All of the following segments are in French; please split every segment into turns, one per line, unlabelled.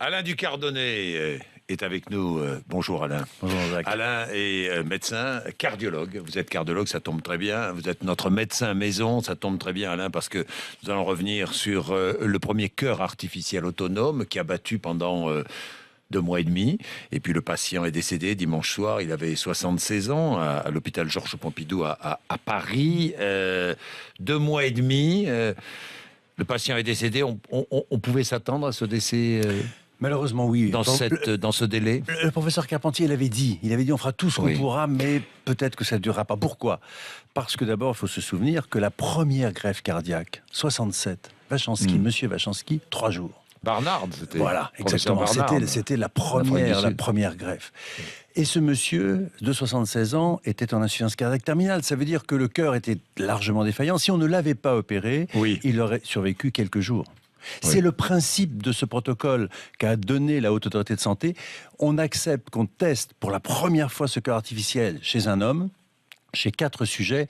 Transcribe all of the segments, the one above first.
Alain Ducardonnet est avec nous. Bonjour Alain.
Bonjour Jacques.
Alain est médecin, cardiologue. Vous êtes cardiologue, ça tombe très bien. Vous êtes notre médecin maison, ça tombe très bien Alain, parce que nous allons revenir sur le premier cœur artificiel autonome qui a battu pendant 2 mois et demi. Et puis le patient est décédé dimanche soir. Il avait 76 ans à l'hôpital Georges Pompidou à Paris. 2 mois et demi. Le patient est décédé. On pouvait s'attendre à ce décès
Malheureusement, oui.
dans ce délai.
Le professeur Carpentier l'avait dit. Il avait dit on fera tout ce qu'on pourra, mais peut-être que ça ne durera pas. Pourquoi ? Parce que d'abord, il faut se souvenir que la première greffe cardiaque, 67, Monsieur Vachansky, 3 jours.
Barnard, c'était.
Voilà, exactement. C'était la première greffe. Et ce monsieur de 76 ans était en insuffisance cardiaque terminale. Ça veut dire que le cœur était largement défaillant. Si on ne l'avait pas opéré, il aurait survécu quelques jours. C'est le principe de ce protocole qu'a donné la Haute Autorité de Santé. On accepte qu'on teste pour la première fois ce cœur artificiel chez un homme, chez 4 sujets,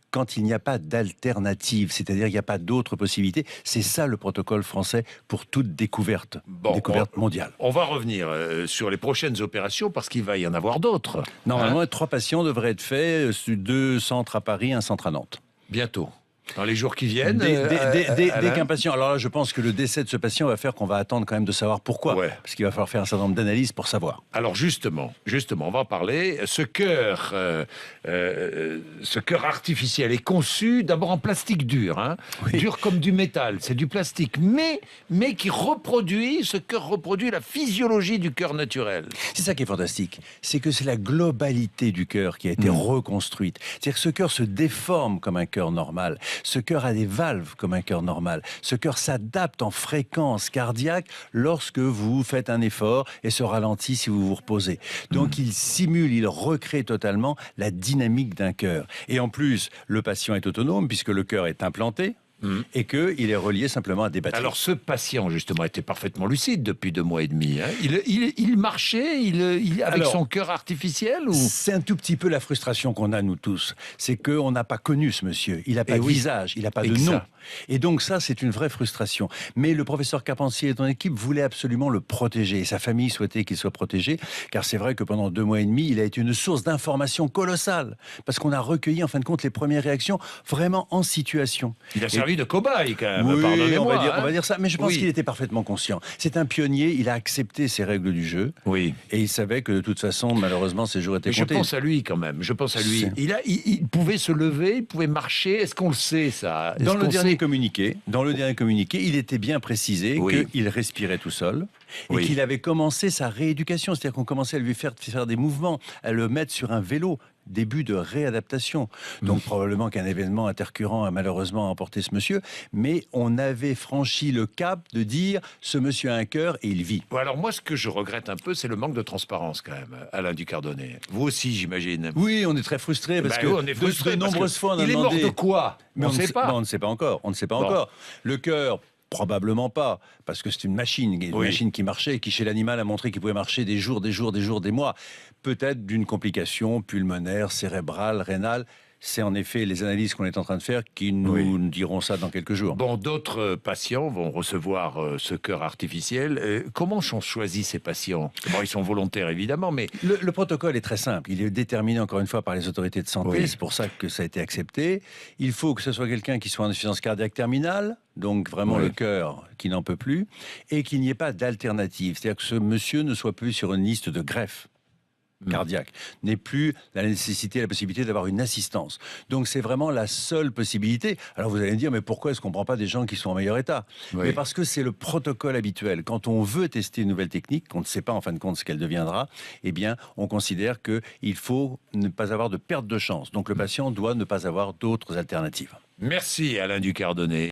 quand il n'y a pas d'alternative, c'est-à-dire qu'il n'y a pas d'autre possibilité. C'est ça le protocole français pour toute découverte, découverte mondiale.
On va revenir sur les prochaines opérations parce qu'il va y en avoir d'autres.
Normalement, 3 patients devraient être faits, 2 centres à Paris, 1 centre à Nantes.
Bientôt. Dans les jours qui viennent.
Dès qu'un patient... Alors là, je pense que le décès de ce patient va faire qu'on va attendre quand même de savoir pourquoi. Parce qu'il va falloir faire un certain nombre d'analyses pour savoir.
Alors justement, on va en parler. Ce cœur artificiel est conçu d'abord en plastique dur. Dur comme du métal. C'est du plastique. Mais qui reproduit, ce cœur reproduit la physiologie du cœur naturel.
C'est ça qui est fantastique. C'est que c'est la globalité du cœur qui a été reconstruite. C'est-à-dire que ce cœur se déforme comme un cœur normal. Ce cœur a des valves comme un cœur normal. Ce cœur s'adapte en fréquence cardiaque lorsque vous faites un effort et se ralentit si vous vous reposez. Donc il simule, il recrée totalement la dynamique d'un cœur. Et en plus, le patient est autonome puisque le cœur est implanté. Et qu'il est relié simplement à des batteries.
Alors ce patient justement était parfaitement lucide depuis 2 mois et demi. Il marchait avec son cœur artificiel ou...
C'est un tout petit peu la frustration qu'on a nous tous. C'est qu'on n'a pas connu ce monsieur. Il n'a pas de visage, il n'a pas de nom. Et donc ça, c'est une vraie frustration. Mais le professeur Carpentier et son équipe voulaient absolument le protéger. Et sa famille souhaitait qu'il soit protégé. Car c'est vrai que pendant 2 mois et demi, il a été une source d'information colossale. Parce qu'on a recueilli en fin de compte les premières réactions vraiment en situation.
Il a servi de cobaye quand même,
oui,
pardonnez-moi.
On va dire ça, mais je pense qu'il était parfaitement conscient. C'est un pionnier, il a accepté ces règles du jeu. Et il savait que de toute façon, malheureusement, ses jours étaient comptés.
Je pense à lui quand même, Il pouvait se lever, il pouvait marcher, est-ce qu'on le sait ça ?
Dans le dernier communiqué, il était bien précisé qu'il respirait tout seul et qu'il avait commencé sa rééducation, c'est-à-dire qu'on commençait à lui faire des mouvements, à le mettre sur un vélo. Début de réadaptation. Donc probablement qu'un événement intercurrent a malheureusement emporté ce monsieur, mais on avait franchi le cap de dire ce monsieur a un cœur et il vit.
Alors moi, ce que je regrette un peu, c'est le manque de transparence quand même, Alain Ducardonnet. Vous aussi, j'imagine.
Oui, on est très frustrés parce que
on est frustrés
de nombreuses fois on a
demandé... Il est mort de quoi ?
Mais on ne sait pas. On ne sait pas encore. Le cœur... Probablement pas, parce que c'est une machine qui marchait et qui, chez l'animal, a montré qu'il pouvait marcher des jours, des mois. Peut-être d'une complication pulmonaire, cérébrale, rénale. C'est en effet les analyses qu'on est en train de faire qui nous diront ça dans quelques jours.
Bon, d'autres patients vont recevoir ce cœur artificiel. Comment sont choisis ces patients ? Bon, ils sont volontaires évidemment, mais...
Le protocole est très simple. Il est déterminé encore une fois par les autorités de santé. C'est pour ça que ça a été accepté. Il faut que ce soit quelqu'un qui soit en insuffisance cardiaque terminale, donc vraiment le cœur qui n'en peut plus, et qu'il n'y ait pas d'alternative. C'est-à-dire que ce monsieur ne soit plus sur une liste de greffe cardiaque, n'est plus la nécessité, la possibilité d'avoir une assistance. Donc c'est vraiment la seule possibilité. Alors vous allez me dire, mais pourquoi est-ce qu'on ne prend pas des gens qui sont en meilleur état ? Mais parce que c'est le protocole habituel. Quand on veut tester une nouvelle technique, qu'on ne sait pas en fin de compte ce qu'elle deviendra, eh bien on considère qu'il faut ne pas avoir de perte de chance. Donc le patient doit ne pas avoir d'autres alternatives.
Merci Alain Ducardonnet.